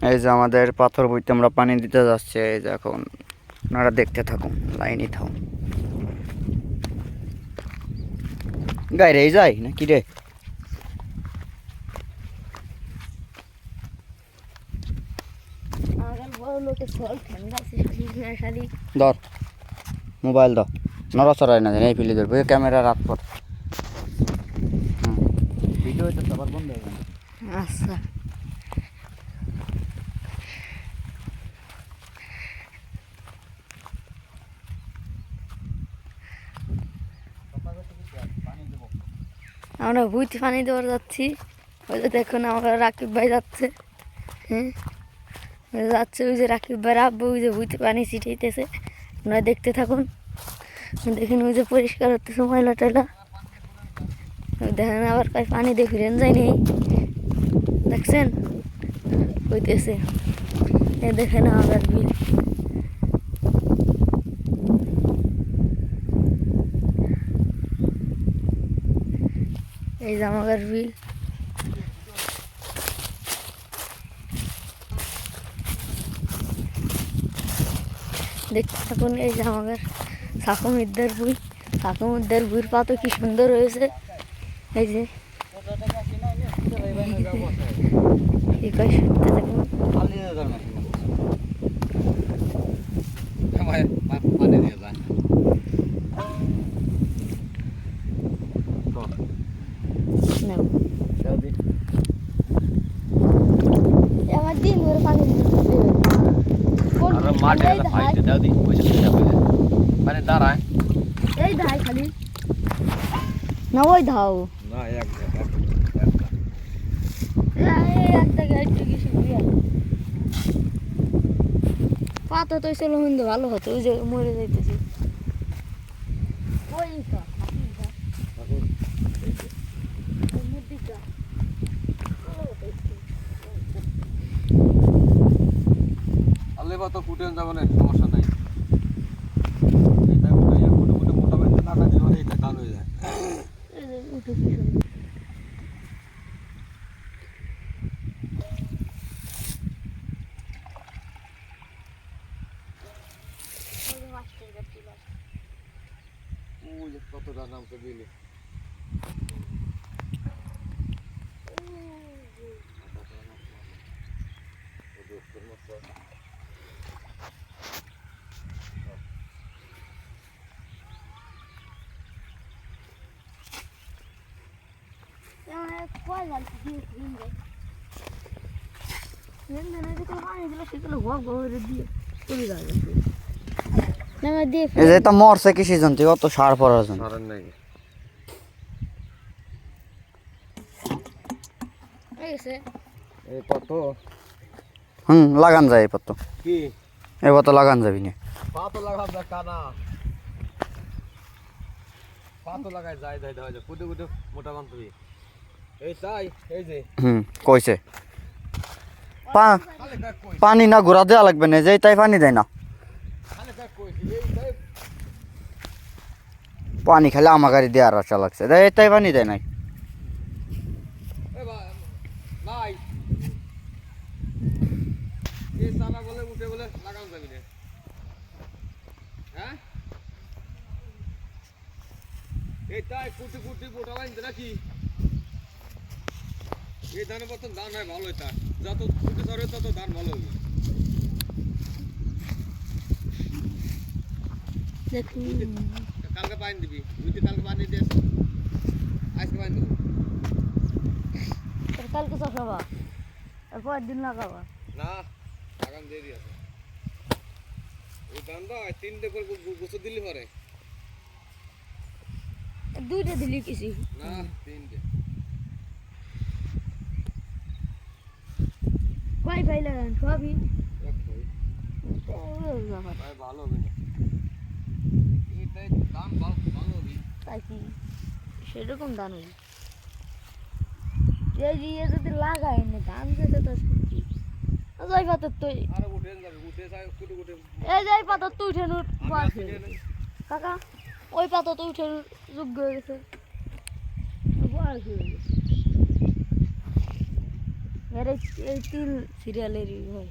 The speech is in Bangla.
এই যে আমাদের পাথর বইতে আমরা পানি দিতে যাচ্ছি। এই যে এখন আপনারা দেখতে থাকুন, লাইনই থাকুন। গায়ে রে যায় না কি রে? ধর মোবাইল ধর, নড়াচড়াই না জানি এই ফেলে ধরবো, ক্যামেরা রাখ পর। ভিডিও তো সবার বন্ধ হয়ে যাবে। আচ্ছা আমরা ভুইতে পানি দেওয়ার যাচ্ছি। ওই যে দেখুন আমরা রাকিব ভাই যাচ্ছে। হ্যাঁ যাচ্ছে, ওই যে রাকিব ভাই আব্বু ওই যে ভুইতে পানি ছিটাইতেছে। আপনারা দেখতে থাকুন। দেখেন ওই যে পরিষ্কার হতেছে ময়লা টয়লা। দেখেন আবার কয় পানি দিয়ে ফিরেন যায়নি, দেখছেন হইতেছে। এ দেখেন আবার বিল। এই জামাগার বিল। দেখতে থাকুন। এই জামাগার সাকুমিদ্দার বই, সাকুমিদ্দার বইয়ের পাতা কি সুন্দর হয়েছে। এই যে এই কয় শুনতে থাকুন। আমার দিন ধরে পানি দাঁড়ায় এই ধাই খালি না ওই ধাও পাতা তো চলো কিন্তু ভালো হতো, ওই যে মরে যাইতেছি। তো ফুটে যাবে না, সমস্যা নাই। এটা মোটা বেঁধে টাকা দিলে এটা কাল হয়ে যায়। কতটা নামতে দিলে মরছে কৃষি যন্ত্রী অত সার পড়ার জন্য। লাগান যায় এবার তো, কি এবার তো লাগান যাবি না। পাতো লাগাব না কানা, পাতো লাগাই যায় যায় যায় কুটে কুটে মোটা বান্ধবী এই তাই এই যে কইছে পানি না ঘোরা দেওয়া লাগবে না, যে তাই পানি দেয় না। পানি খালি আমার গাড়ি দেওয়ার আশা লাগছে, তাই পানি দেয় নাই। কুটি কুটি মোটা বান্ধে নাকি এই ধানের মতন ধান হয় ভালো, এটা যত কুটি ধরে তত ধান ভালো হবে। কালকে পানি দিবি, বুঝলি কালকে পানি দিস, আজকে পানি দেবো। কালকে চাষাবা পরের দিন লাগাবা না, লাগান দেরি আছে। ওই ধানটা 3টে করে গোছর দিলি পরে, দুইটা দিলি কিছু না 3টে। কয় ভাই লাগান সবই ভালো হবে না, এটাই দাম ভালো হবে তাই কি সেরকম দাম হবে। এই দিয়ে যদি লাগাই না ধান যেতে তো যাই পাতা তুই আরে উঠে যাবে, উঠে যায় কুটে কুটে এই যাই পাতা তুই উঠে নুট কাকা ওই পাতা তো উঠে যোগ্য হয়ে গেছে বয়স হয়ে গেছে। এর এই তিন সিরিয়ালেরই হয়